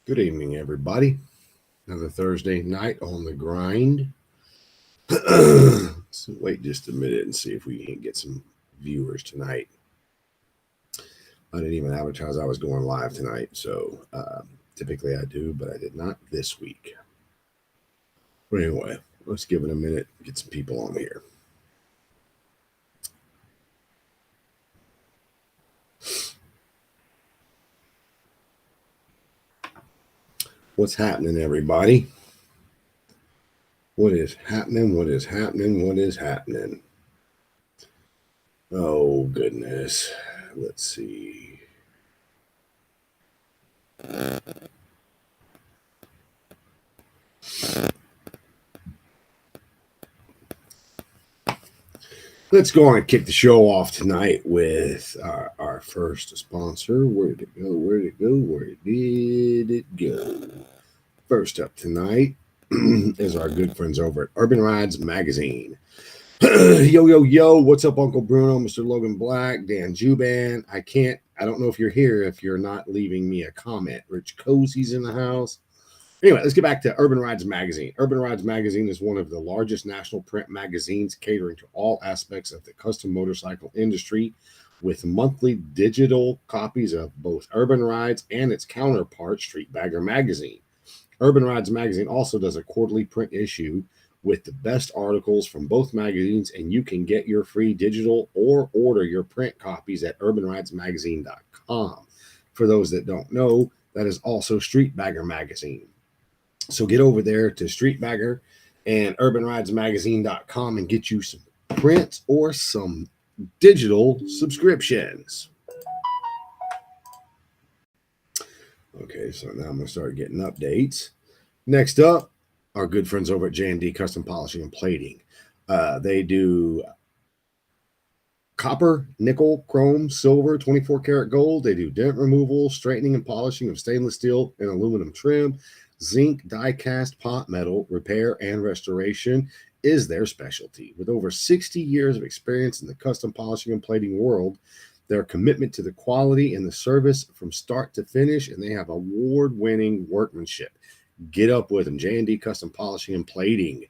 Good evening, everybody. Another Thursday night on the grind. So wait just a minute and see if we can get some viewers tonight. I didn't even advertise I was going live tonight, so typically I do, but I did not this week. But anyway, let's give it a minute, get some people on here. What's happening, everybody? What is happening? What is happening? What is happening? Oh, goodness. Let's see. Let's go on and kick the show off tonight with our first sponsor. Where did it go? Where did it go? Where did it go? First up tonight is our good friends over at Urban Rides Magazine. Yo, what's up, Uncle Bruno, Mr. Logan Black, Dan Juban? I don't know if you're here if you're not leaving me a comment. Rich Cozy's in the house. Anyway, let's get back to Urban Rides Magazine. Urban Rides Magazine is one of the largest national print magazines catering to all aspects of the custom motorcycle industry, with monthly digital copies of both Urban Rides and its counterpart, Street Bagger Magazine. Urban Rides Magazine also does a quarterly print issue with the best articles from both magazines, and you can get your free digital or order your print copies at urbanridesmagazine.com. For those that don't know, that is also Street Bagger Magazine. So get over there to Street Bagger and urbanridesmagazine.com and get you some print or some digital subscriptions. Okay, so now I'm going to start getting updates. Next up, our good friends over at J&D Custom Polishing and Plating. They do copper, nickel, chrome, silver, 24 karat gold. They do dent removal, straightening and polishing of stainless steel and aluminum trim. Zinc, die-cast, pot metal, repair, and restoration is their specialty. With over 60 years of experience in the custom polishing and plating world, their commitment to the quality and the service from start to finish, and they have award-winning workmanship. Get up with them, J&D Custom Polishing and Plating.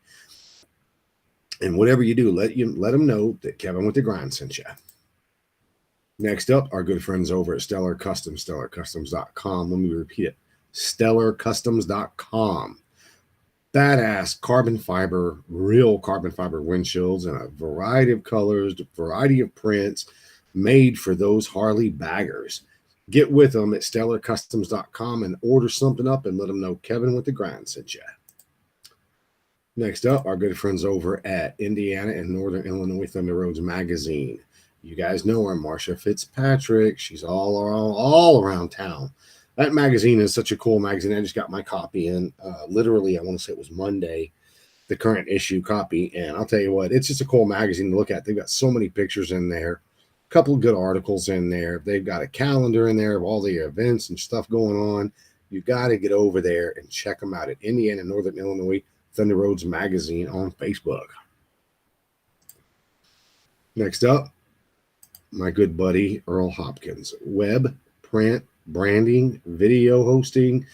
And whatever you do, let them know that Kevin with the Grind sent you. Next up, our good friends over at Stellar Customs, stellarcustoms.com. Let me repeat it. stellarcustoms.com. Badass carbon fiber, real carbon fiber windshields in a variety of colors, variety of prints, made for those Harley baggers. Get with them at stellarcustoms.com and order something up and let them know Kevin with the Grind sent you. Next up, our good friends over at Indiana and Northern Illinois Thunder Roads Magazine. You guys know her, Marsha Fitzpatrick. She's all around town. That magazine is such a cool magazine. I just got my copy in. Literally, I want to say it was Monday, the current issue copy. And I'll tell you what, it's just a cool magazine to look at. They've got so many pictures in there, a couple of good articles in there. They've got a calendar in there of all the events and stuff going on. You got to get over there and check them out at Indiana and Northern Illinois Thunder Roads Magazine on Facebook. Next up, my good buddy Earl Hopkins. Web, print, branding, video hosting,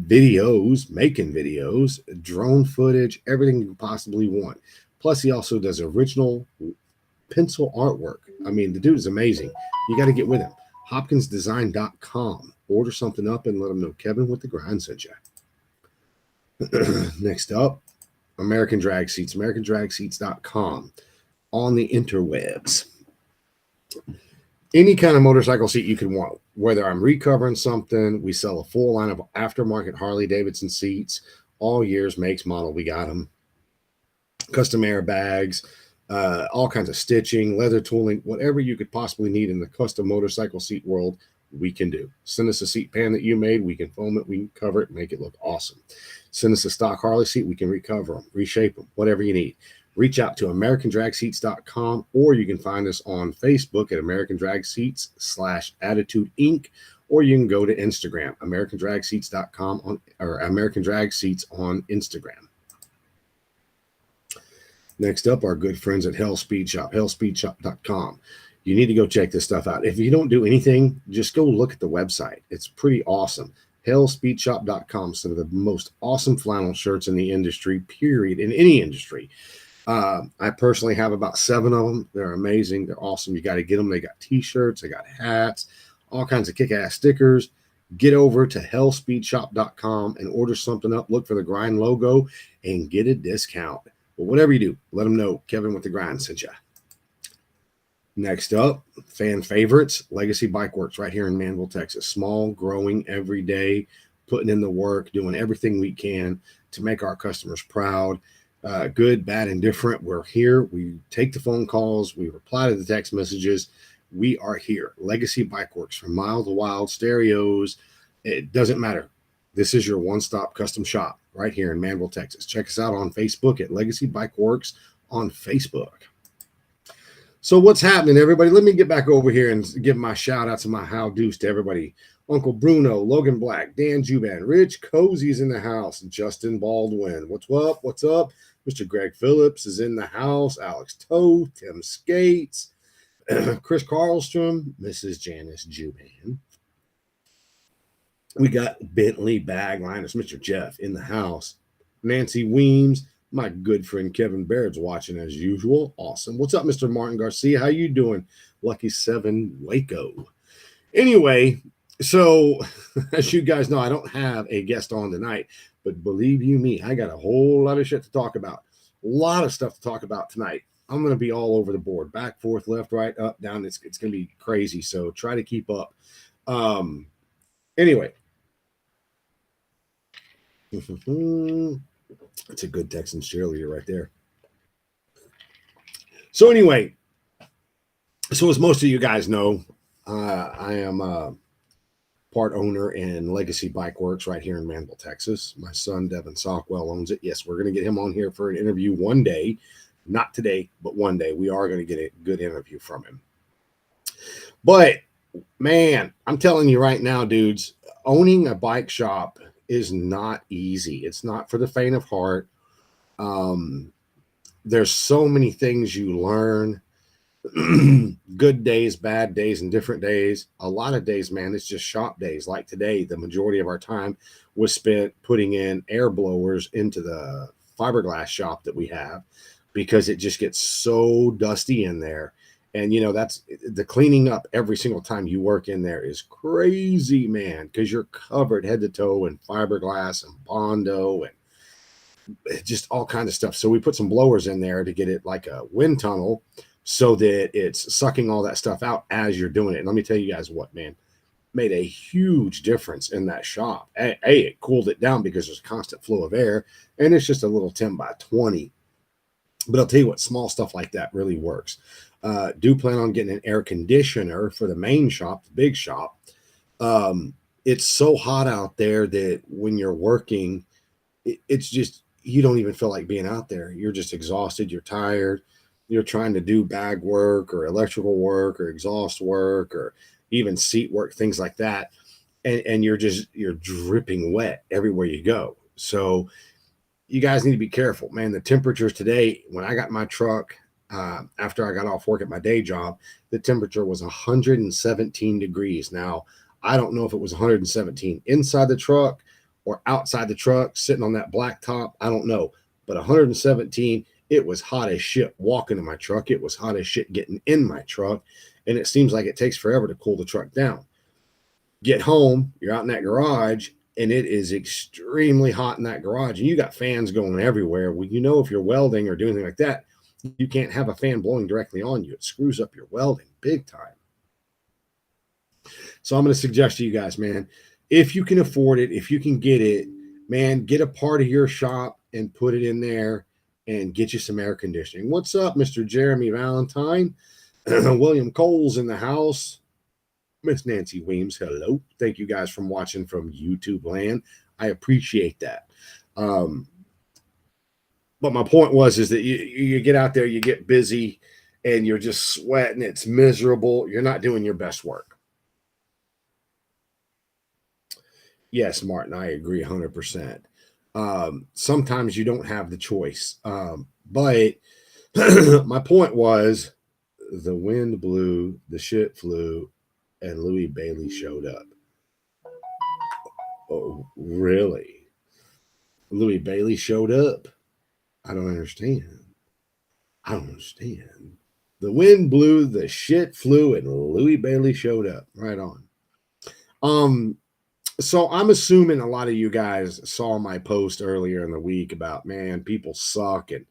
videos, making videos, drone footage, everything you possibly want. Plus, he also does original pencil artwork. I mean, the dude is amazing. You got to get with him. HopkinsDesign.com. Order something up and let them know Kevin with the Grind sent you. Next up, American Drag Seats, AmericanDragSeats.com. On the interwebs. Any kind of motorcycle seat you can want, whether I'm recovering something, we sell a full line of aftermarket Harley Davidson seats, all years, makes, model, we got them. Custom airbags, all kinds of stitching, leather tooling, whatever you could possibly need in the custom motorcycle seat world, we can do. Send us a seat pan that you made, we can foam it, we can cover it, make it look awesome. Send us a stock Harley seat, we can recover them, reshape them, whatever you need. Reach out to AmericanDragSeats.com, or you can find us on Facebook at American Drag Seats /Attitude Inc., or you can go to Instagram, AmericanDragSeats.com or American Drag Seats on Instagram. Next up, our good friends at Hell Speed Shop, hellspeedshop.com. You need to go check this stuff out. If you don't do anything, just go look at the website. It's pretty awesome. hellspeedshop.com. Some of the most awesome flannel shirts in the industry, period, in any industry. I personally have about 7 of them. They're amazing. They're awesome. You got to get them. They got t-shirts. They got hats, all kinds of kick-ass stickers. Get over to hellspeedshop.com and order something up. Look for the Grind logo and get a discount. But whatever you do, let them know Kevin with the Grind sent you. Next up, fan favorites, Legacy Bike Works right here in Manville, Texas. Small, growing every day, putting in the work, doing everything we can to make our customers proud. Good, bad, and different. We're here. We take the phone calls. We reply to the text messages. We are here. Legacy Bike Works, from mild to wild, stereos. It doesn't matter. This is your one-stop custom shop right here in Manville, Texas. Check us out on Facebook at Legacy Bike Works on Facebook. So what's happening, everybody? Let me get back over here and give my shout outs and my how do's to everybody. Uncle Bruno, Logan Black, Dan Juban, Rich Cozy's in the house, Justin Baldwin. What's up? What's up? Mr. Greg Phillips is in the house. Alex Toth, Tim Skates, Chris Carlstrom, Mrs. Janice Juban. We got Bentley Bagliners, Mr. Jeff in the house. Nancy Weems. My good friend Kevin Baird's watching as usual. Awesome. What's up, Mr. Martin Garcia? How you doing? Lucky 7 Waco. Anyway, so as you guys know, I don't have a guest on tonight, but believe you me, I got a whole lot of shit to talk about. A lot of stuff to talk about tonight. I'm going to be all over the board. Back, forth, left, right, up, down. It's going to be crazy, so try to keep up. Anyway. That's a good Texan cheerleader right there. So anyway, so as most of you guys know, I am part owner in Legacy Bike Works right here in Manville, Texas. My son, Devin Sockwell, owns it. Yes, we're going to get him on here for an interview one day. Not today, but one day. We are going to get a good interview from him. But, man, I'm telling you right now, dudes, owning a bike shop is not easy. It's not for the faint of heart. There's so many things you learn. Good days, bad days, and different days. A lot of days, man, it's just shop days. Like today, the majority of our time was spent putting in air blowers into the fiberglass shop that we have because it just gets so dusty in there. And, you know, that's the cleaning up every single time you work in there is crazy, man, because you're covered head to toe in fiberglass and Bondo and just all kinds of stuff. So we put some blowers in there to get it like a wind tunnel so that it's sucking all that stuff out as you're doing it. And let me tell you guys what, man, made a huge difference in that shop. It cooled it down because there's a constant flow of air, and it's just a little 10 by 20. But I'll tell you what, small stuff like that really works. Do plan on getting an air conditioner for the main shop, the big shop. It's so hot out there that when you're working, it's just, you don't even feel like being out there. You're just exhausted. You're tired. You're trying to do bag work or electrical work or exhaust work or even seat work, things like that. And you're dripping wet everywhere you go. So you guys need to be careful, man. The temperatures today, when I got my truck, after I got off work at my day job, the temperature was 117 degrees. Now, I don't know if it was 117 inside the truck or outside the truck, sitting on that black top. I don't know. But 117, it was hot as shit walking in my truck. It was hot as shit getting in my truck. And it seems like it takes forever to cool the truck down. Get home, you're out in that garage, and it is extremely hot in that garage. And you got fans going everywhere. Well, you know, if you're welding or doing anything like that, you can't have a fan blowing directly on you. It screws up your welding big time. So I'm going to suggest to you guys, man, if you can afford it, if you can get it, man, get a part of your shop and put it in there and get you some air conditioning. What's up, Mr. Jeremy Valentine? William Cole's in the house. Miss Nancy Weems, hello. Thank you guys for watching from YouTube land. I appreciate that. But my point is that you get out there, you get busy, and you're just sweating. It's miserable. You're not doing your best work. Yes, Martin, I agree 100%. Sometimes you don't have the choice. But my point was the wind blew, the shit flew, and Louis Bailey showed up. Oh, really? Louis Bailey showed up. I don't understand. I don't understand. The wind blew, the shit flew, and Louis Bailey showed up. Right on. So I'm assuming a lot of you guys saw my post earlier in the week about, man, people suck. And,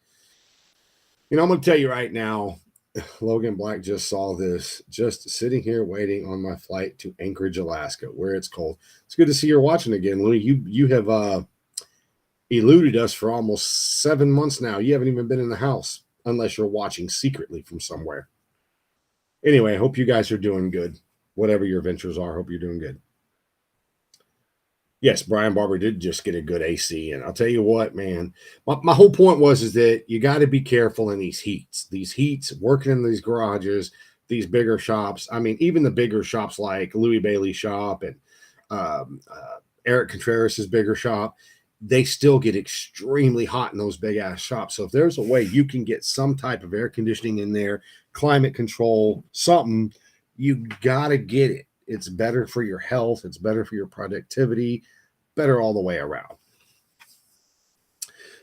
I'm going to tell you right now, Logan Black just saw this, just sitting here waiting on my flight to Anchorage, Alaska, where it's cold. It's good to see you're watching again, Louis. You have eluded us for almost 7 months now. You haven't even been in the house unless you're watching secretly from somewhere. Anyway, I hope you guys are doing good. Whatever your ventures are, hope you're doing good. Yes, Brian Barber did just get a good AC. And I'll tell you what, man, my whole point is that you got to be careful in these heats, working in these garages, these bigger shops. I mean, even the bigger shops like Louis Bailey shop and Eric Contreras' bigger shop, they still get extremely hot in those big ass shops. So if there's a way you can get some type of air conditioning in there, climate control, something, you got to get it. It's better for your health. It's better for your productivity, better all the way around.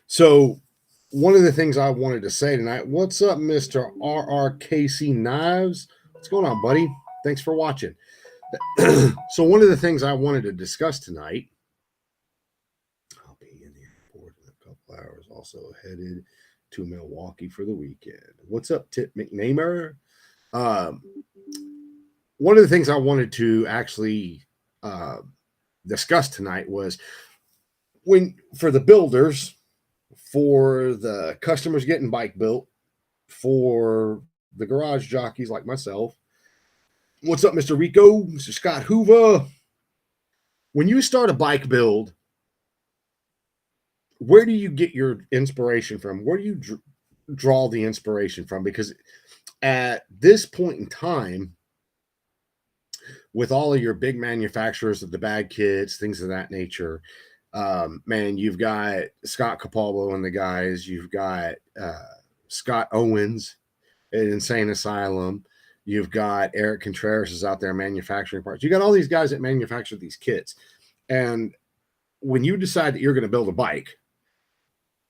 So one of the things I wanted to say tonight, what's up, Mr. RRKC Knives? What's going on, buddy? Thanks for watching. So one of the things I wanted to discuss tonight, I'll be in the airport in a couple hours, also headed to Milwaukee for the weekend. What's up, Tip McNamer? One of the things I wanted to actually discuss tonight was for the builders, for the customers getting bike built, for the garage jockeys like myself. What's up, Mr. Rico, Mr. Scott Hoover? When you start a bike build, where do you get your inspiration from? Where do you draw the inspiration from? Because at this point in time, with all of your big manufacturers of the bag kits, things of that nature, man, you've got Scott Capalbo and the guys, you've got Scott Owens at Insane Asylum, you've got Eric Contreras is out there manufacturing parts. You got all these guys that manufacture these kits. And when you decide that you're going to build a bike,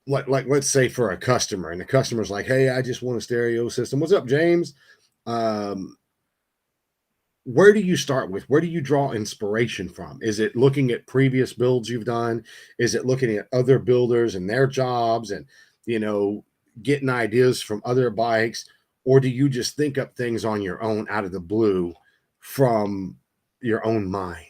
like let's say for a customer, and the customer's like, hey, I just want a stereo system. What's up, James? Where do you start with? Where do you draw inspiration from? Is it looking at previous builds you've done? Is it looking at other builders and their jobs and, getting ideas from other bikes? Or do you just think up things on your own out of the blue from your own mind?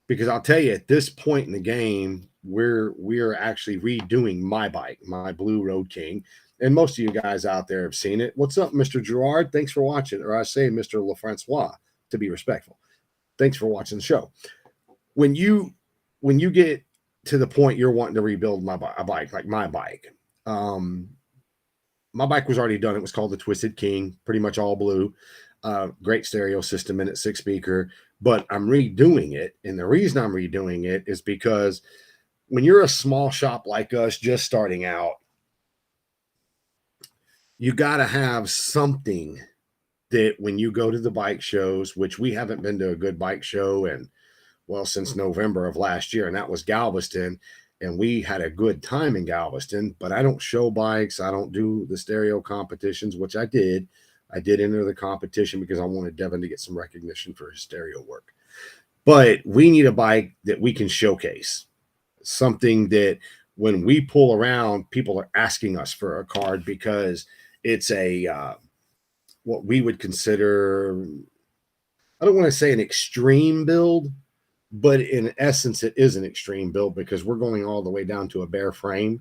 Because I'll tell you, at this point in the game, we're actually redoing my bike, my Blue Road King. And most of you guys out there have seen it. What's up, Mr. Gerard? Thanks for watching. Or I say Mr. LaFrancois, to be respectful. Thanks for watching the show. When you get to the point you're wanting to rebuild a bike, like my bike, my bike was already done. It was called the Twisted King, pretty much all blue. Great stereo system in it, 6-speaker. But I'm redoing it. And the reason I'm redoing it is because when you're a small shop like us just starting out, you got to have something that when you go to the bike shows, which we haven't been to a good bike show since November of last year, and that was Galveston, and we had a good time in Galveston, but I don't show bikes. I don't do the stereo competitions, which I did. I did enter the competition because I wanted Devin to get some recognition for his stereo work. But we need a bike that we can showcase, something that when we pull around, people are asking us for a card because it's a what we would consider, I don't want to say an extreme build, but in essence, it is an extreme build because we're going all the way down to a bare frame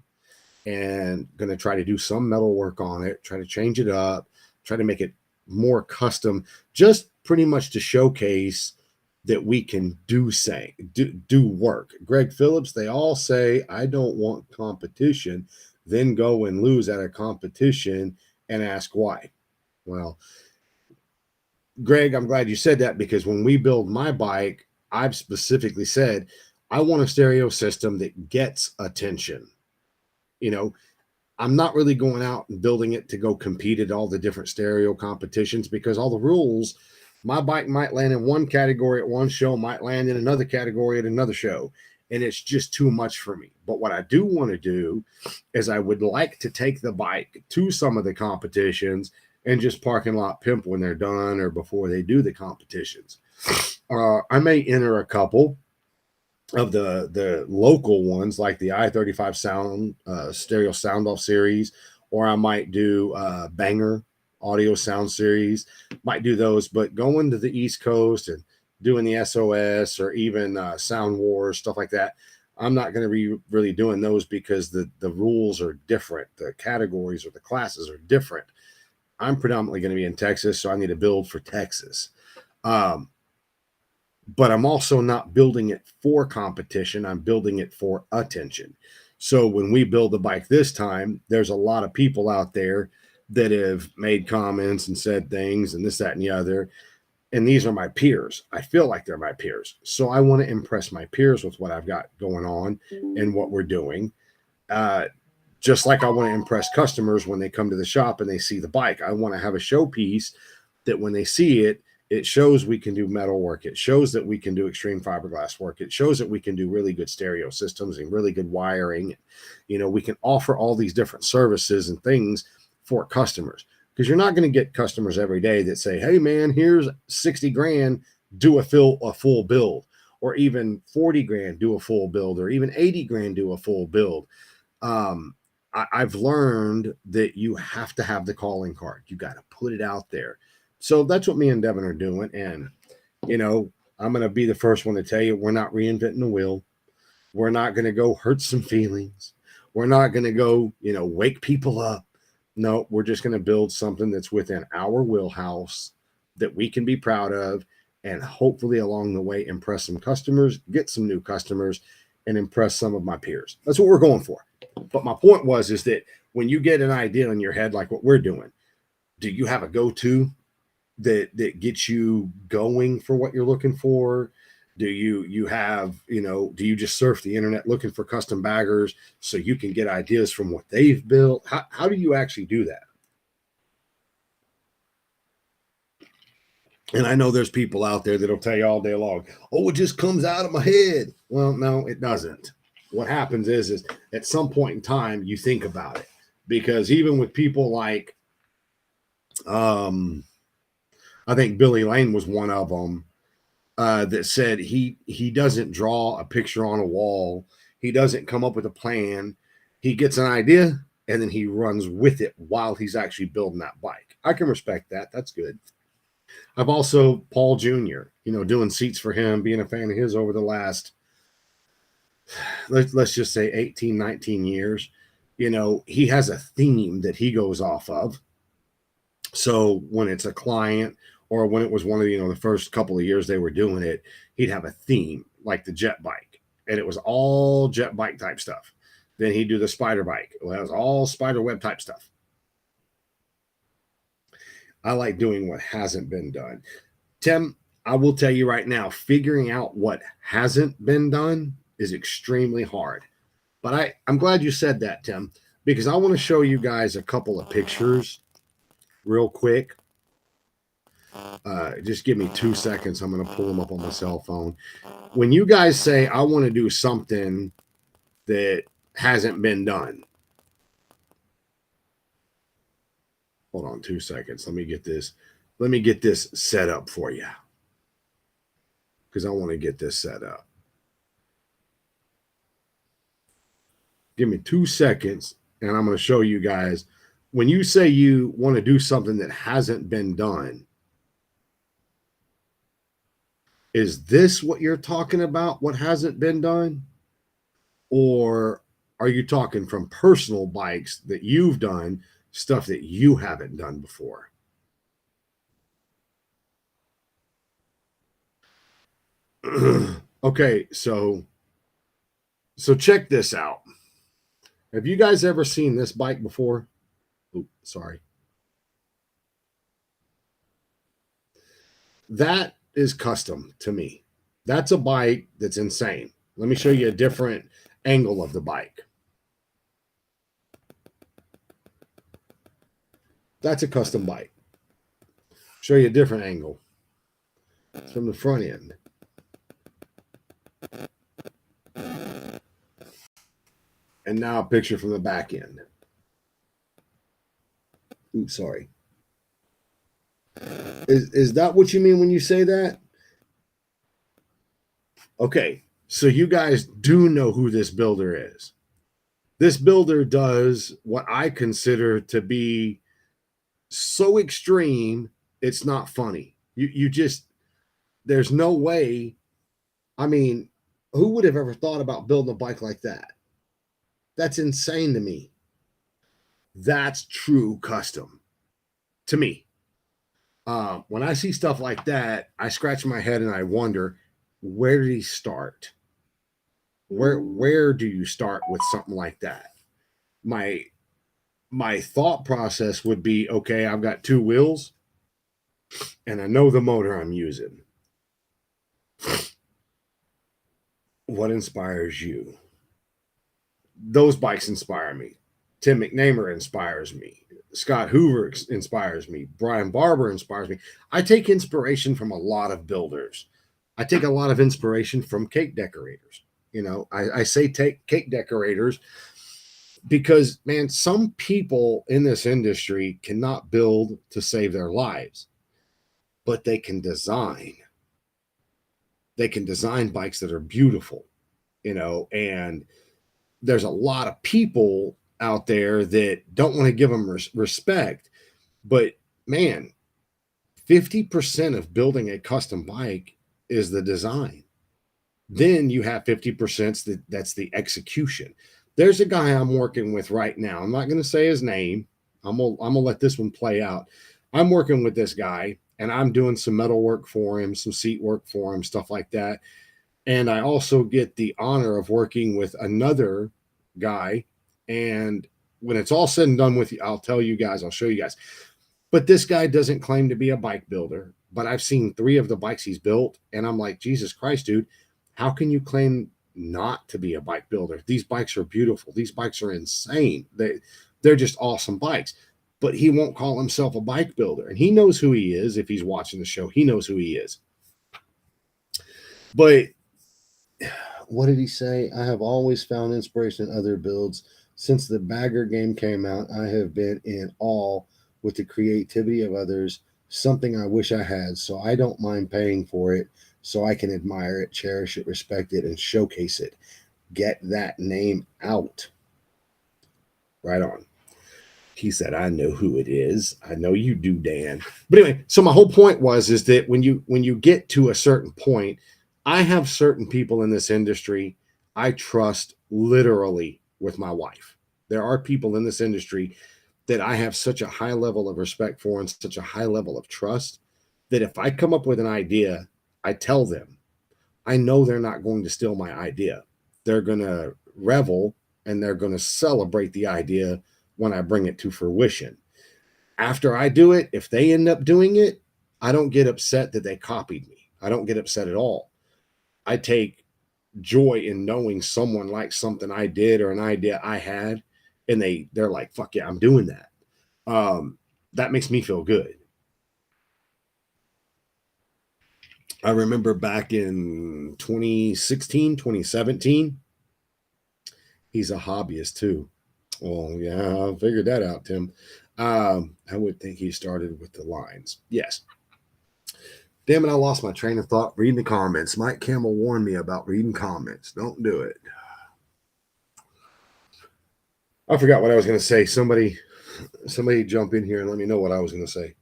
and going to try to do some metal work on it, try to change it up, try to make it more custom, just pretty much to showcase that we can do work. Greg Phillips, they all say, I don't want competition, then go and lose at a competition and ask why. Well, Greg, I'm glad you said that because when we build my bike, I've specifically said, I want a stereo system that gets attention. I'm not really going out and building it to go compete at all the different stereo competitions because all the rules My bike might land in one category at one show, might land in another category at another show. And it's just too much for me. But what I do want to do is I would like to take the bike to some of the competitions and just parking lot pimp when they're done or before they do the competitions. I may enter a couple of the local ones like the I-35 sound stereo sound off series, or I might do banger audio sound series, might do those. But going to the East Coast and doing the SOS or even Sound Wars, stuff like that, I'm not going to be really doing those because the rules are different, the categories or the classes are different. I'm predominantly going to be in Texas, so I need to build for Texas. um, but I'm also not building it for competition. I'm building it for attention. So when we build the bike this time, there's a lot of people out there that have made comments and said things and this, that, and the other. And these are my peers. I feel like they're my peers. So I want to impress my peers with what I've got going on and what we're doing. Uh, just like I want to impress customers when they come to the shop and they see the bike. I want to have a showpiece that when they see it, it shows we can do metal work. It shows that we can do extreme fiberglass work. It shows that we can do really good stereo systems and really good wiring. You know, we can offer all these different services and things for customers, because you're not going to get customers every day that say, hey man, here's 60 grand, do a full build, or even 40 grand, do a full build, or even 80 grand, do a full build. um, I've learned that you have to have the calling card. You got to put it out there. So that's what me and Devin are doing. And, you know, I'm going to be the first one to tell you we're not reinventing the wheel. We're not going to go hurt some feelings. We're not going to go, you know, wake people up. No, we're just going to build something that's within our wheelhouse that we can be proud of, and hopefully along the way impress some customers, get some new customers, and impress some of my peers. That's what we're going for. But my point was is that when you get an idea in your head like what we're doing, do you have a go-to that gets you going for what you're looking for? Do you have, you know, do you just surf the internet looking for custom baggers so you can get ideas from what they've built? How do you actually do that? And I know there's people out there that'll tell you all day long, oh, it just comes out of my head. Well, no, it doesn't. What happens is at some point in time you think about it, because even with people like um I think Billy Lane was one of them, that said he doesn't draw a picture on a wall. He doesn't come up with a plan. He gets an idea and then he runs with it while he's actually building that bike. I can respect that. That's good. I've also Paul Jr., you know, doing seats for him, being a fan of his over the last, let's just say 18, 19 years. You know, he has a theme that he goes off of. So when it's a client, or when it was one of the, you know, the first couple of years they were doing it, he'd have a theme like the jet bike, and it was all jet bike type stuff. Then he'd do the spider bike. Well, that was all spider web type stuff. I like doing what hasn't been done. Tim, I will tell you right now, figuring out what hasn't been done is extremely hard. But I'm glad you said that, Tim, because I want to show you guys a couple of pictures real quick. Just give me 2 seconds. I'm going to pull them up on my cell phone. When you guys say, I want to do something that hasn't been done, hold on 2 seconds. Let me get this. Let me get this set up for you, because I want to get this set up. Give me 2 seconds, and I'm going to show you guys. When you say you want to do something that hasn't been done, is this what you're talking about? What hasn't been done? Or are you talking from personal bikes that you've done, stuff that you haven't done before? Okay, so check this out. Have you guys ever seen this bike before? Oh, sorry. That is custom to me. That's a bike that's insane. Let me show you a different angle of the bike. That's a custom bike. Show you a different angle. from the front end. And now a picture from the back end. Oops, sorry. Is that what you mean when you say that? Okay, so you guys do know who this builder is. This builder does what I consider to be so extreme, it's not funny. You just, there's no way. I mean, who would have ever thought about building a bike like that? That's insane to me. That's true custom to me. When I see stuff like that, I scratch my head and I wonder, where did he start? Where do you start with something like that? My thought process would be, okay, I've got two wheels and I know the motor I'm using. What inspires you? Those bikes inspire me. Tim McNamer inspires me. Scott Hoover inspires me. Brian Barber inspires me. I take inspiration from a lot of builders. I take a lot of inspiration from cake decorators. You know, I say take cake decorators because, man, some people in this industry cannot build to save their lives, but they can design. They can design bikes that are beautiful, you know, and there's a lot of people out there that don't want to give them respect. But man, 50% of building a custom bike is the design. Then you have 50% that's the execution. There's a guy I'm working with right now. I'm not going to say his name. I'm gonna let this one play out. I'm working with this guy and I'm doing some metal work for him, some seat work for him, stuff like that. And I also get the honor of working with another guy. And when it's all said and done with you, I'll tell you guys, I'll show you guys. But this guy doesn't claim to be a bike builder, but I've seen 3 of the bikes he's built. And I'm like, Jesus Christ, dude, how can you claim not to be a bike builder? These bikes are beautiful. These bikes are insane. They're just awesome bikes. But he won't call himself a bike builder. And he knows who he is. If he's watching the show, he knows who he is. But what did he say? I have always found inspiration in other builds. Since the Bagger game came out, I have been in awe with the creativity of others, something I wish I had. So I don't mind paying for it so I can admire it, cherish it, respect it, and showcase it. Get that name out. Right on. He said, I know who it is. I know you do, Dan. But anyway, so my whole point is that when you get to a certain point, I have certain people in this industry I trust literally with my wife. There are people in this industry that I have such a high level of respect for and such a high level of trust that if I come up with an idea, I tell them. I know they're not going to steal my idea. They're going to revel and they're going to celebrate the idea when I bring it to fruition. After I do it, if they end up doing it, I don't get upset that they copied me. I don't get upset at all. I take joy in knowing someone likes something I did or an idea I had, and they're like, "Fuck yeah, I'm doing that." That makes me feel good. I remember back in 2016, 2017, he's a hobbyist too. Well, yeah, I figured that out, Tim. I would think he started with the lines. Yes. Damn it, I lost my train of thought reading the comments. Mike Campbell warned me about reading comments. Don't do it. I forgot what I was going to say. Somebody jump in here and let me know what I was going to say.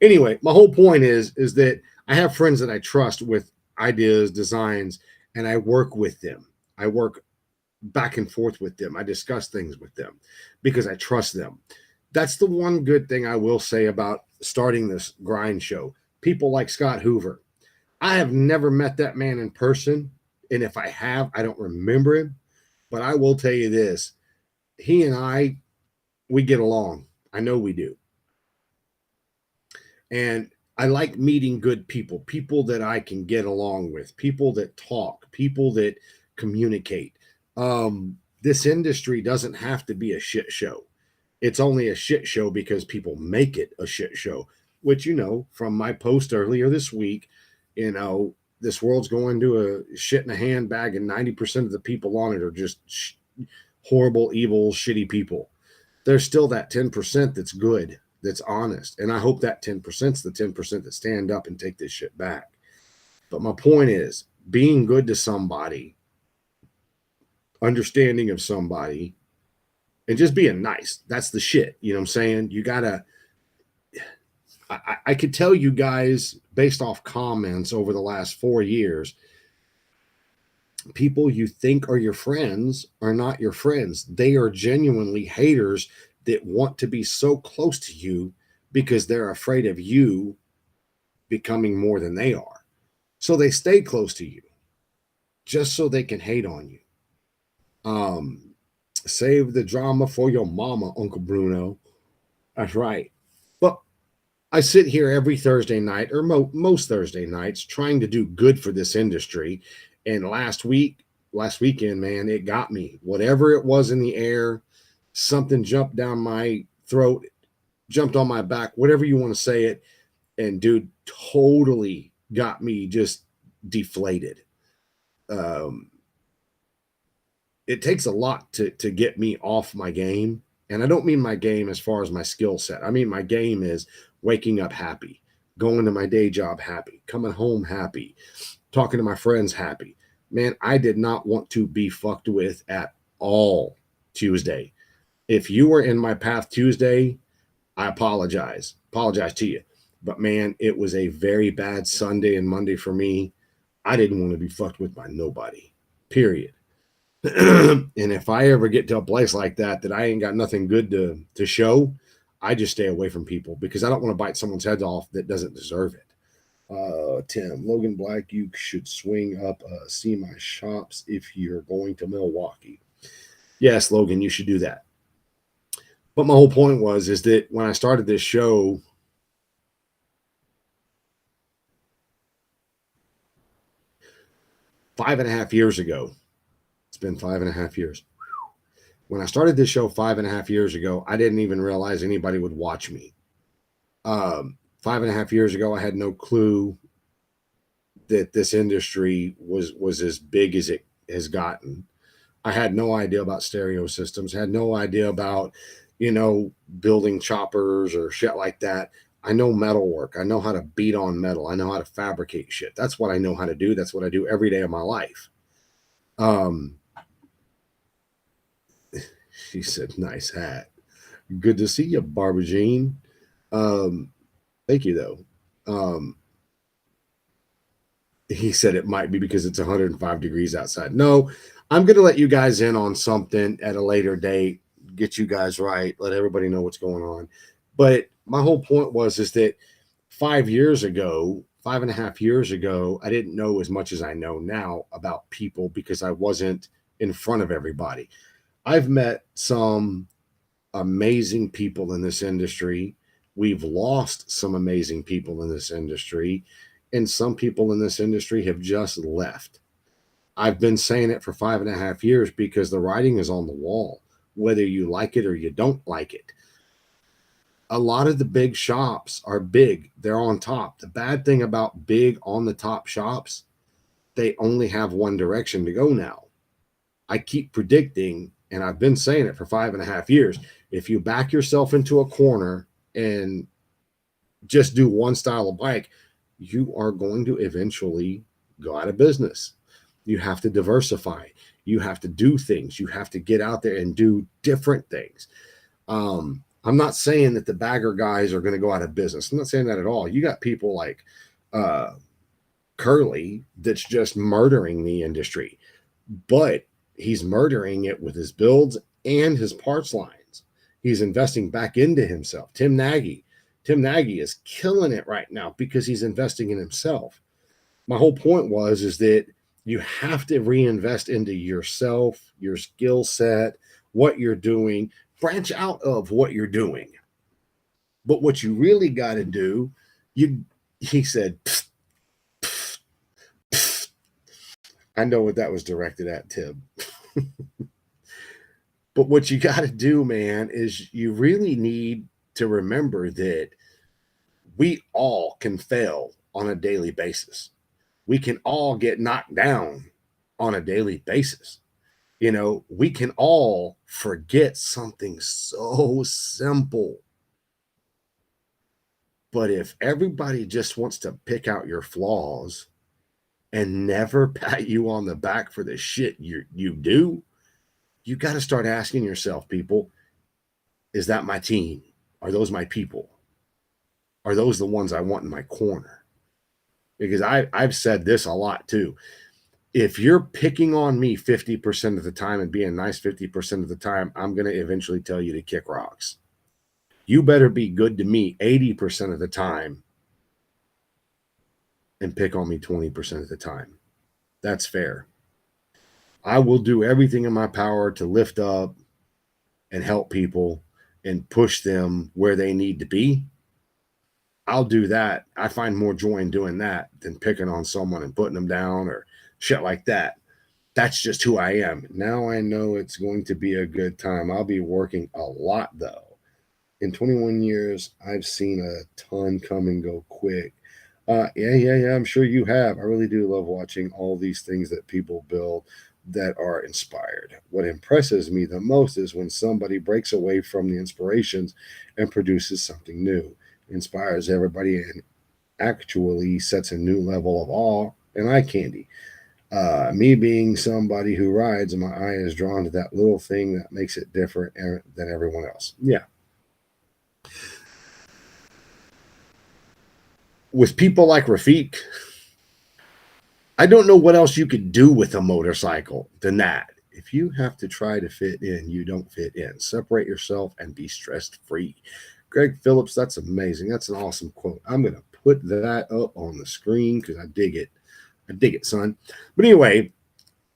Anyway, my whole point is that I have friends that I trust with ideas, designs, and I work with them. I work back and forth with them. I discuss things with them because I trust them. That's the one good thing I will say about starting this grind show. People like Scott Hoover. I have never met that man in person. And if I have, I don't remember him. But I will tell you this. He and I, we get along. I know we do. And I like meeting good people, people that I can get along with, people that talk, people that communicate. This industry doesn't have to be a shit show. It's only a shit show because people make it a shit show, which, you know, from my post earlier this week, You know, this world's going to a shit in a handbag, and 90% of the people on it are just horrible, evil, shitty people. There's still that 10% that's good, that's honest. And I hope that 10% is the 10% that stand up and take this shit back. But my point is, being good to somebody, understanding of somebody, and just being nice. That's the shit. You know what I'm saying? You gotta. I could tell you guys based off comments over the last 4 years, people you think are your friends are not your friends. They are genuinely haters that want to be so close to you because they're afraid of you becoming more than they are. So they stay close to you just so they can hate on you. Save the drama for your mama, Uncle Bruno. That's right. But I sit here every Thursday night, or most Thursday nights, trying to do good for this industry. And last weekend, man, it got me. Whatever it was in the air, something jumped down my throat, jumped on my back, whatever you want to say it. And dude, totally got me just deflated. It takes a lot to get me off my game. And I don't mean my game as far as my skill set. I mean, my game is waking up happy, going to my day job happy, coming home happy, talking to my friends happy. Man, I did not want to be fucked with at all Tuesday. If you were in my path Tuesday, I apologize. Apologize to you. But man, it was a very bad Sunday and Monday for me. I didn't want to be fucked with by nobody, period. And if I ever get to a place like that I ain't got nothing good to show, I just stay away from people because I don't want to bite someone's head off that doesn't deserve it. Tim, Logan Black, you should swing up, see my shops if you're going to Milwaukee. Yes, Logan, you should do that. But my whole point is that when I started this show, five and a half years ago, it's been 5.5 years. When I started this show 5.5 years ago, I didn't even realize anybody would watch me. 5.5 years ago, I had no clue that this industry was as big as it has gotten. I had no idea about stereo systems, had no idea about, building choppers or shit like that. I know metal work. I know how to beat on metal. I know how to fabricate shit. That's what I know how to do. That's what I do every day of my life. She said, nice hat. Good to see you, Barbara Jean. Thank you, though. He said it might be because it's 105 degrees outside. No, I'm going to let you guys in on something at a later date, get you guys right, let everybody know what's going on. But my whole point is that 5.5 years ago, I didn't know as much as I know now about people because I wasn't in front of everybody. I've met some amazing people in this industry. We've lost some amazing people in this industry, and some people in this industry have just left. I've been saying it for 5.5 years because the writing is on the wall, whether you like it or you don't like it. A lot of the big shops are big. They're on top. The bad thing about big on the top shops, they only have one direction to go now. I keep predicting, and I've been saying it for 5.5 years, if you back yourself into a corner and just do one style of bike, you are going to eventually go out of business. You have to diversify. You have to do things. You have to get out there and do different things. I'm not saying that the bagger guys are going to go out of business. I'm not saying that at all. You got people like Curly that's just murdering the industry, but he's murdering it with his builds and his parts lines. He's investing back into himself. Tim Nagy is killing it right now because he's investing in himself. My whole point is that you have to reinvest into yourself, your skill set, what you're doing, branch out of what you're doing. But what you really got to do, he said, pfft, pfft, pfft. I know what that was directed at, Tim. But what you got to do, man, is you really need to remember that we all can fail on a daily basis. We can all get knocked down on a daily basis. You know, we can all forget something so simple. But if everybody just wants to pick out your flaws and never pat you on the back for the shit you do, you got to start asking yourself, people, is that my team? Are those my people? Are those the ones I want in my corner? Because I've said this a lot too. If you're picking on me 50% of the time and being nice 50% of the time, I'm going to eventually tell you to kick rocks. You better be good to me 80% of the time and pick on me 20% of the time. That's fair. I will do everything in my power to lift up and help people and push them where they need to be. I'll do that. I find more joy in doing that than picking on someone and putting them down or shit like that. That's just who I am. Now I know it's going to be a good time. I'll be working a lot though. In 21 years, I've seen a ton come and go quick. Yeah. I'm sure you have. I really do love watching all these things that people build that are inspired. What impresses me the most is when somebody breaks away from the inspirations and produces something new, inspires everybody, and actually sets a new level of awe and eye candy. Me being somebody who rides, my eye is drawn to that little thing that makes it different than everyone else. Yeah. With people like Rafiq, I don't know what else you could do with a motorcycle than that. If you have to try to fit in, you don't fit in. Separate yourself and be stress free. Greg Phillips, that's amazing. That's an awesome quote. I'm going to put that up on the screen because I dig it. I dig it, son. But anyway,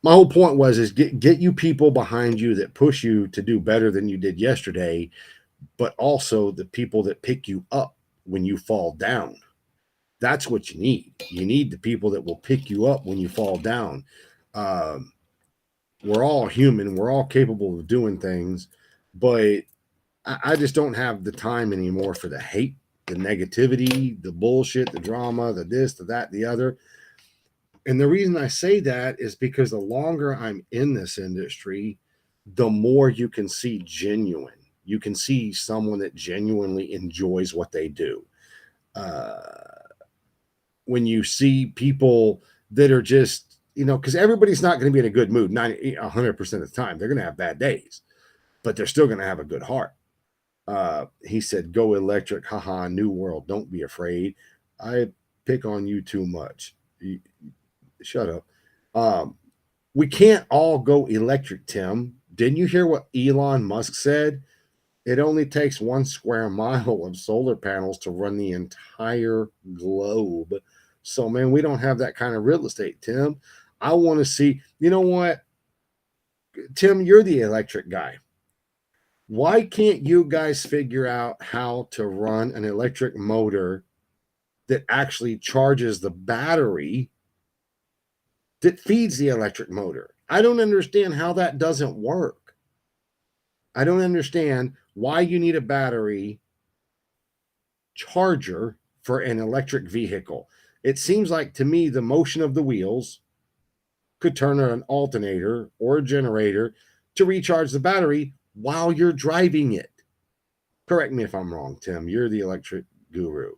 my whole point is get you people behind you that push you to do better than you did yesterday, but also the people that pick you up when you fall down. That's what you need. You need the people that will pick you up when you fall down. We're all human. We're all capable of doing things, but I just don't have the time anymore for the hate, the negativity, the bullshit, the drama, the this, the that, the other. And the reason I say that is because the longer I'm in this industry, the more you can see genuine. You can see someone that genuinely enjoys what they do. When you see people that are just, because everybody's not going to be in a good mood 100% of the time. They're going to have bad days, but they're still going to have a good heart. He said, go electric, haha, new world. Don't be afraid. I pick on you too much. Shut up. We can't all go electric, Tim. Didn't you hear what Elon Musk said? It only takes 1 square mile of solar panels to run the entire globe. So, man, we don't have that kind of real estate, Tim. I want to see, you know what? Tim, you're the electric guy. Why can't you guys figure out how to run an electric motor that actually charges the battery that feeds the electric motor? I don't understand how that doesn't work. I don't understand why you need a battery charger for an electric vehicle. It seems like to me the motion of the wheels could turn on an alternator or a generator to recharge the battery while you're driving it. Correct me if I'm wrong, Tim. You're the electric guru.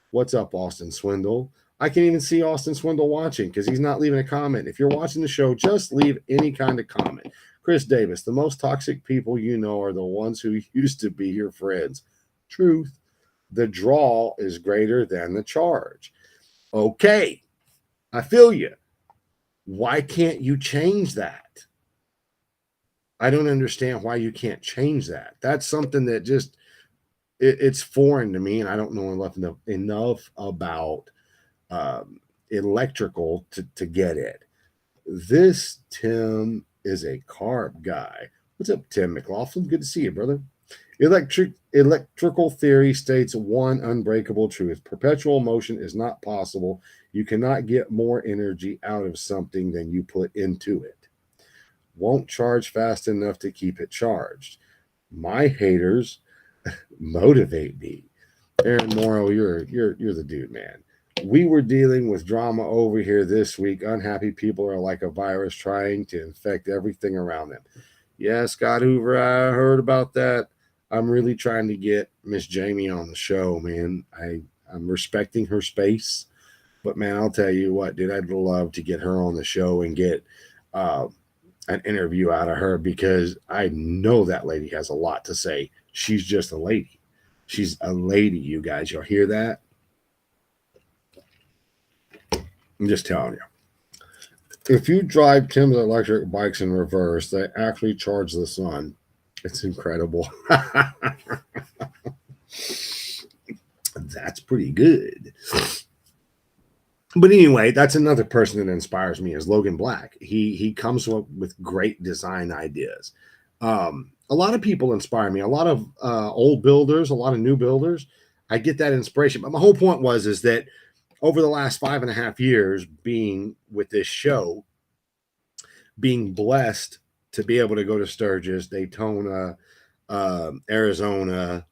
What's up, Austin Swindle? I can't even see Austin Swindle watching because he's not leaving a comment. If you're watching the show, just leave any kind of comment. Chris Davis, the most toxic people you know are the ones who used to be your friends. Truth. The draw is greater than the charge. Okay, I feel you. Why can't you change that? I don't understand why you can't change that. That's something that just, it's foreign to me, and I don't know enough about electrical to get it. This Tim is a carb guy. What's up, Tim McLaughlin? Good to see you, brother. Electrical theory states one unbreakable truth. Perpetual motion is not possible. You cannot get more energy out of something than you put into it. Won't charge fast enough to keep it charged. My haters motivate me. Aaron Morrow, you're the dude, man. We were dealing with drama over here this week. Unhappy people are like a virus trying to infect everything around them. Yeah, Scott Hoover, I heard about that. I'm really trying to get Miss Jamie on the show, man. I'm respecting her space, but man, I'll tell you what, dude, I'd love to get her on the show and get uh, an interview out of her because I know that lady has a lot to say. She's just a lady. She's a lady, you guys. Y'all hear that? I'm just telling you. If you drive Tim's electric bikes in reverse, they actually charge the sun. It's incredible. That's pretty good. But anyway, that's another person that inspires me is Logan Black. He comes up with great design ideas. A lot of people inspire me. A lot of old builders, a lot of new builders. I get that inspiration. But my whole point is that over the last 5.5 years being with this show, being blessed to be able to go to Sturgis, Daytona, Arizona,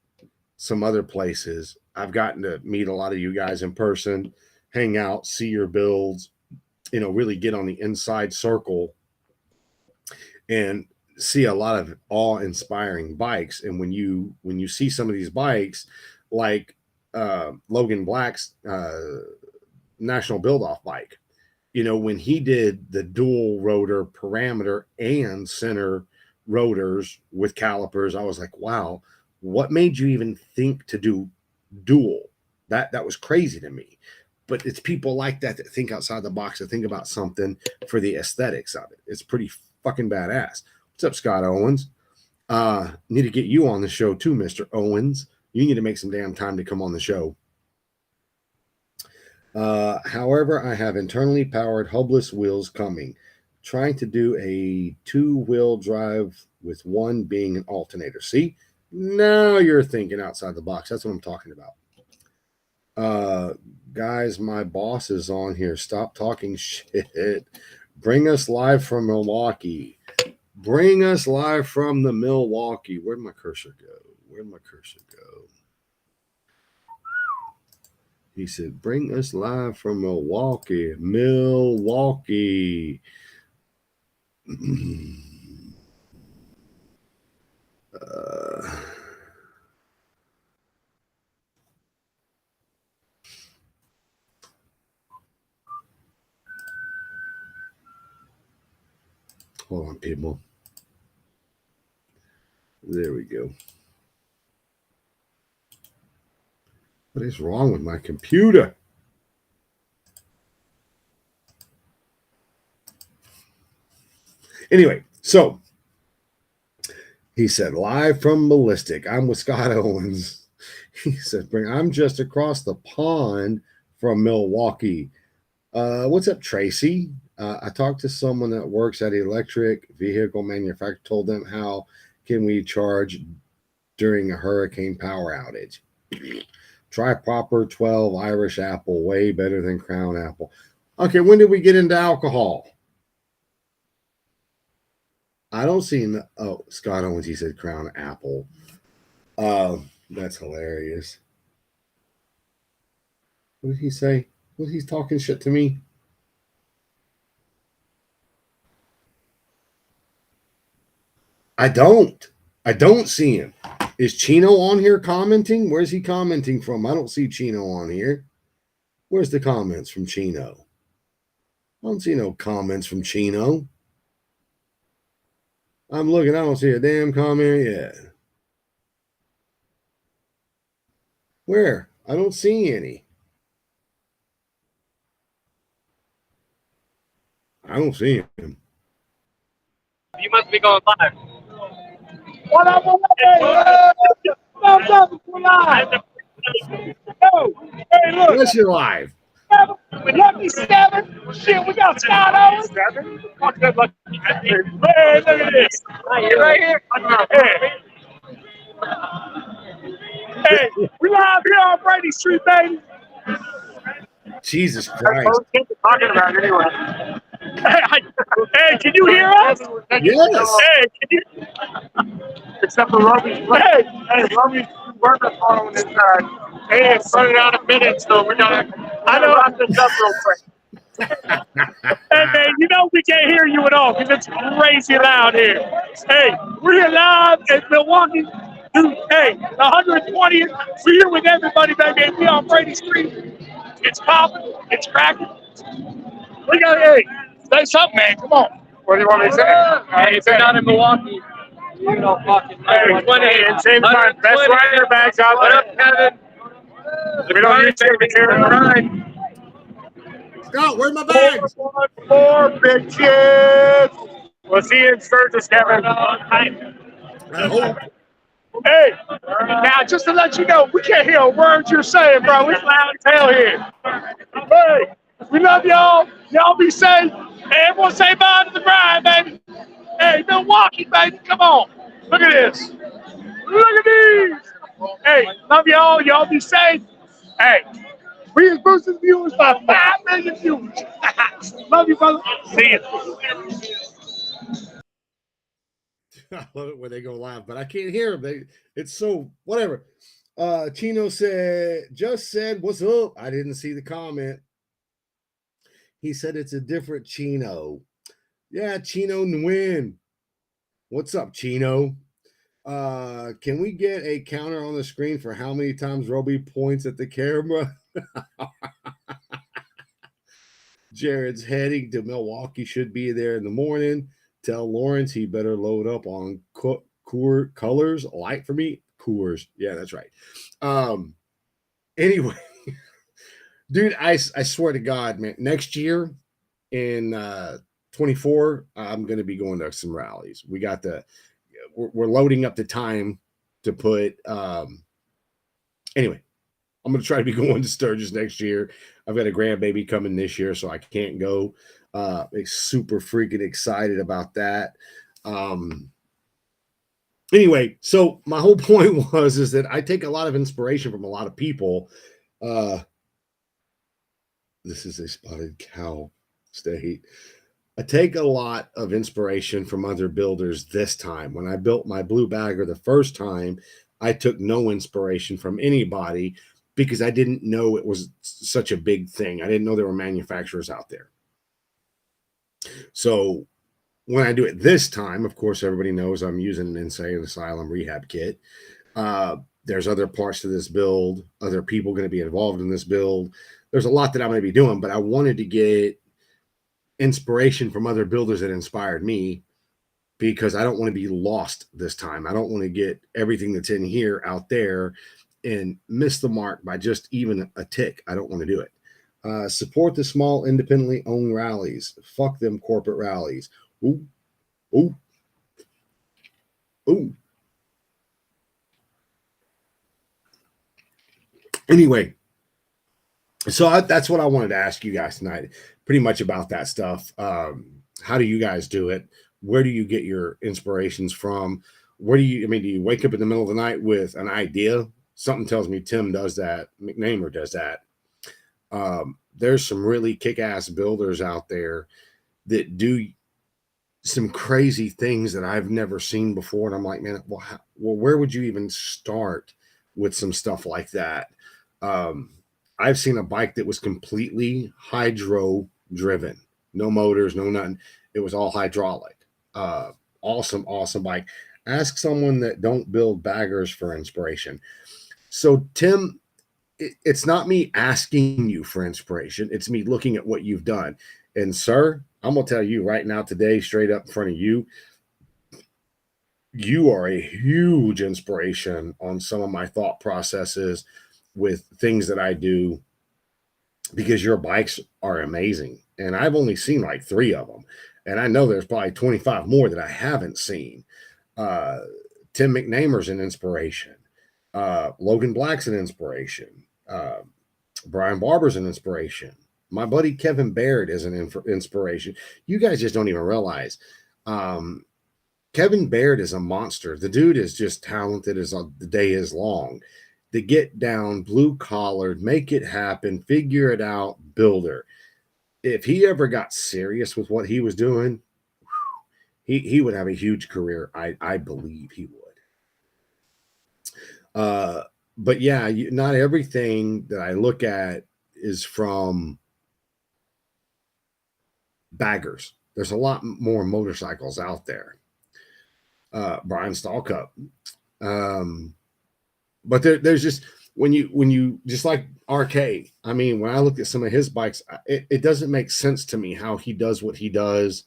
some other places, I've gotten to meet a lot of you guys in person, hang out, see your builds, really get on the inside circle and see a lot of awe-inspiring bikes. And when you see some of these bikes, like Logan Black's National Build-Off bike, when he did the dual rotor parameter and center rotors with calipers, I was like, wow, what made you even think to do dual? That was crazy to me. But it's people like that think outside the box, that think about something for the aesthetics of it. It's pretty fucking badass. What's up, Scott Owens? Need to get you on the show too, Mr. Owens. You need to make some damn time to come on the show. However, I have internally powered hubless wheels coming. Trying to do a 2-wheel drive with one being an alternator. See? Now you're thinking outside the box. That's what I'm talking about. Guys, my boss is on here. Stop talking shit. Bring us live from Milwaukee. Bring us live from the Milwaukee. Where'd my cursor go? He said, bring us live from Milwaukee. Hold on, people. There we go. What is wrong with my computer? Anyway, so he said, live from Ballistic. I'm with Scott Owens. He said, I'm just across the pond from Milwaukee. What's up, Tracy? I talked to someone that works at electric vehicle manufacturer, told them how can we charge during a hurricane power outage. Try proper 12 Irish apple, way better than Crown Apple. Okay, when did we get into alcohol? I don't see Scott Owens, he said Crown Apple. That's hilarious. What did he say? Was he talking shit to me? I don't see him. Is Chino on here commenting? Where's he commenting from? I don't see Chino on here. Where's the comments from Chino? I don't see no comments from Chino. I'm looking. I don't see a damn comment yet. Where? I don't see any. I don't see him. You must be going live. What up, live? Yo, hey, look. Unless you're live. Lucky 7. Shit, we got Scott Owens. 7. Fuck that lucky 7. Hey, look at this. Right here. Hey, we live here on Brady Street, baby. Jesus Christ. What are you talking about anyway? Hey, can you hear us? Yes. Hey, can you? Except for Roby's. Hey, Roby's working on inside. Hey, it's running out of minutes, so we're gonna. I know. Wrap this up real quick. Hey man, you know we can't hear you at all because it's crazy loud here. Hey, we're live at Milwaukee. Dude, hey, the 120th. We're here with everybody, baby. We on Brady Street. It's popping. It's cracking. We got, hey, say something, man. Come on. What do you want me to say? Hey, if you're not in Milwaukee, you know, fucking. Hey, 20 and same time. Best rider bags out What there. up, Kevin? We don't use it material. Scott, where's my bags? 4-1-4, big kids. We'll see you in Sturgis, Kevin. I hope. Hey, now just to let you know, we can't hear a word you're saying, bro. It's loud as hell here. Hey, we love y'all. Y'all be safe. Hey, everyone say bye to the grind, baby. Hey, Milwaukee, baby, come on. Look at this. Look at these. Hey, love y'all. Y'all be safe. Hey, we just boosted viewers by 5 million viewers. Love you, brother. See you. I love it when they go live, but I can't hear them. It's so whatever. Chino said, what's up? I didn't see the comment. He said it's a different Chino. Yeah, Chino Nguyen. What's up, Chino? Can we get a counter on the screen for how many times Roby points at the camera? Jared's heading to Milwaukee, should be there in the morning. Tell Lawrence he better load up on colors. Light for me, Coors. Yeah, that's right. Anyway, dude, I swear to God, man, next year in 24, I'm going to be going to some rallies. We're loading up the time to put. Anyway, I'm going to try to be going to Sturgis next year. I've got a grandbaby coming this year, so I can't go. Super freaking excited about that. Anyway, so my whole point is that I take a lot of inspiration from a lot of people. This is a spotted cow state. I take a lot of inspiration from other builders this time. When I built my blue bagger the first time, I took no inspiration from anybody because I didn't know it was such a big thing. I didn't know there were manufacturers out there. So when I do it this time, of course, everybody knows I'm using an Insane Asylum rehab kit. There's other parts to this build, other people going to be involved in this build. There's a lot that I'm going to be doing, but I wanted to get inspiration from other builders that inspired me because I don't want to be lost this time. I don't want to get everything that's in here out there and miss the mark by just even a tick. I don't want to do it. Support the small, independently owned rallies. Fuck them corporate rallies. Ooh, ooh, ooh. Anyway, so that's what I wanted to ask you guys tonight, pretty much about that stuff. How do you guys do it? Where do you get your inspirations from? Do you wake up in the middle of the night with an idea? Something tells me Tim does that. McNamer does that. There's some really kick-ass builders out there that do some crazy things that I've never seen before. And I'm like, man, well, where would you even start with some stuff like that? I've seen a bike that was completely hydro driven, no motors, no nothing. It was all hydraulic. Awesome bike. Ask someone that don't build baggers for inspiration. So Tim, it's not me asking you for inspiration. It's me looking at what you've done. And sir, I'm going to tell you right now today, straight up in front of you, you are a huge inspiration on some of my thought processes with things that I do because your bikes are amazing. And I've only seen like 3 of them. And I know there's probably 25 more that I haven't seen. Tim McNamer's an inspiration. Logan Black's an inspiration. Brian Barber's an inspiration. My buddy Kevin Baird is an inspiration. You guys just don't even realize. Kevin Baird is a monster. The dude is just talented as the day is long. The get down, blue collared, make it happen, figure it out, builder. If he ever got serious with what he was doing, he would have a huge career. I believe he would. but yeah, not everything that I look at is from baggers. There's a lot more motorcycles out there. Brian Stallcup. But there's just when you just like RK. I mean, when I look at some of his bikes, it doesn't make sense to me how he does what he does.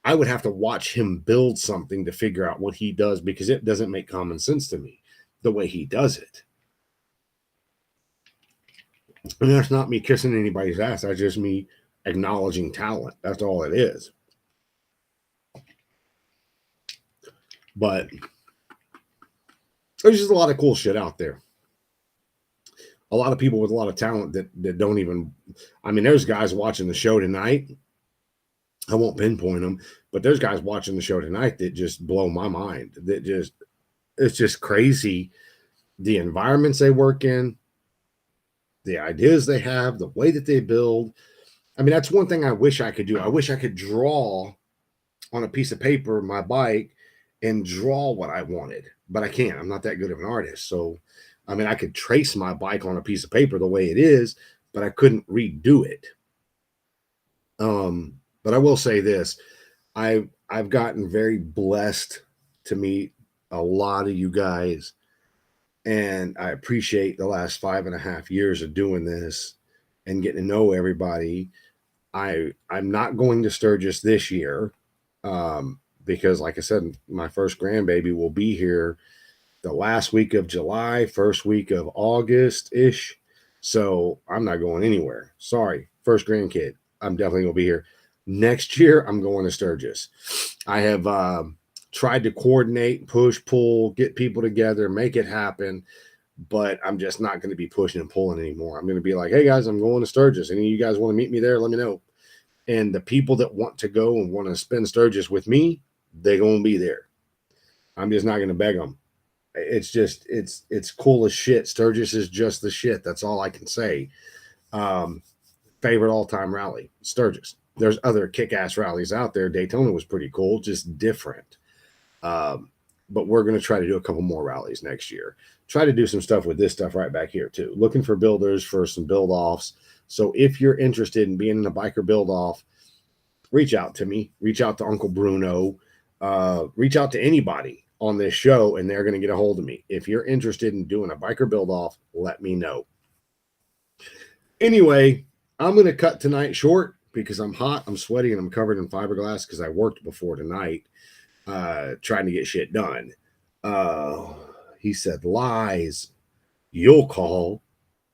I would have to watch him build something to figure out what he does because it doesn't make common sense to me the way he does it. And that's not me kissing anybody's ass. That's just me acknowledging talent. That's all it is. But there's just a lot of cool shit out there. A lot of people with a lot of talent that don't even, I mean, there's guys watching the show tonight. I won't pinpoint them, but there's guys watching the show tonight that just blow my mind. It's just crazy. The environments they work in, the ideas they have, the way that they build. I mean, that's one thing I wish I could do. I wish I could draw on a piece of paper my bike and draw what I wanted, but I can't. I'm not that good of an artist. So, I mean, I could trace my bike on a piece of paper the way it is, but I couldn't redo it. But I will say this. I've gotten very blessed to meet a lot of you guys, and I appreciate the last 5.5 years of doing this and getting to know everybody. I'm not going to Sturgis this year because, like I said, my first grandbaby will be here the last week of July, first week of August-ish. So I'm not going anywhere. Sorry, first grandkid. I'm definitely going to be here. Next year, I'm going to Sturgis. I have tried to coordinate, push, pull, get people together, make it happen, but I'm just not going to be pushing and pulling anymore. I'm going to be like, hey, guys, I'm going to Sturgis. Any of you guys want to meet me there? Let me know. And the people that want to go and want to spend Sturgis with me, they're going to be there. I'm just not going to beg them. It's just, it's cool as shit. Sturgis is just the shit. That's all I can say. Favorite all-time rally, Sturgis. There's other kick-ass rallies out there. Daytona was pretty cool, just different. But we're going to try to do a couple more rallies next year. Try to do some stuff with this stuff right back here, too. Looking for builders for some build-offs. So if you're interested in being in a biker build-off, reach out to me. Reach out to Uncle Bruno. Reach out to anybody on this show, and they're going to get a hold of me. If you're interested in doing a biker build-off, let me know. Anyway, I'm going to cut tonight short because I'm hot, I'm sweaty, and I'm covered in fiberglass because I worked before tonight trying to get shit done. He said, lies. You'll call.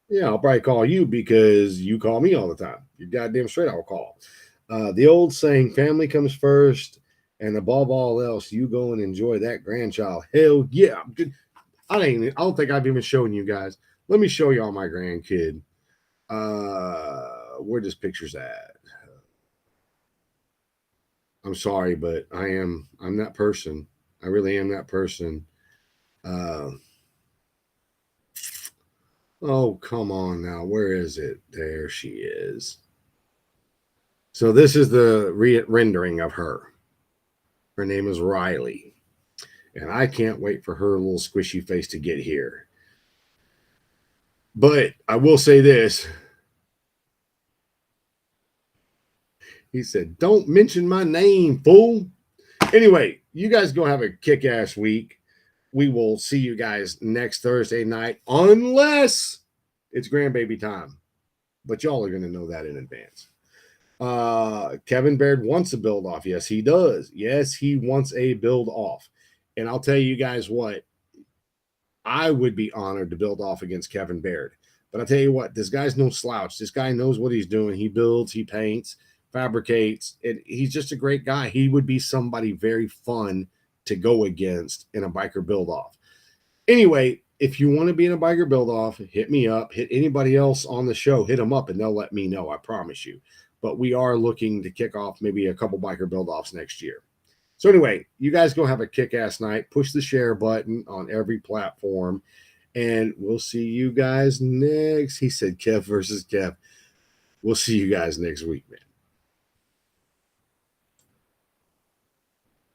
Yeah, I'll probably call you because you call me all the time. You're goddamn straight I'll call. The old saying, family comes first, and above all else, you go and enjoy that grandchild. Hell yeah. I don't think I've even shown you guys. Let me show y'all my grandkid. Where this picture's at. I'm sorry, but I'm that person. I really am that person. Oh, come on now. Where is it? There she is. So this is the rendering of her. Her name is Riley. And I can't wait for her little squishy face to get here. But I will say this. He said, don't mention my name, fool. Anyway, you guys go have a kick-ass week. We will see you guys next Thursday night, unless it's grandbaby time. But y'all are going to know that in advance. Kevin Baird wants a build off. Yes, he does. Yes, he wants a build off. And I'll tell you guys what, I would be honored to build off against Kevin Baird. But I'll tell you what, this guy's no slouch. This guy knows what he's doing. He builds, he paints, fabricates. He's just a great guy. He would be somebody very fun to go against in a biker build off. Anyway, if you want to be in a biker build off, hit me up. Hit anybody else on the show. Hit them up and they'll let me know. I promise you. But we are looking to kick off maybe a couple biker build offs next year. So anyway, you guys go have a kick-ass night. Push the share button on every platform. And we'll see you guys next. He said Kev versus Kev. We'll see you guys next week, man.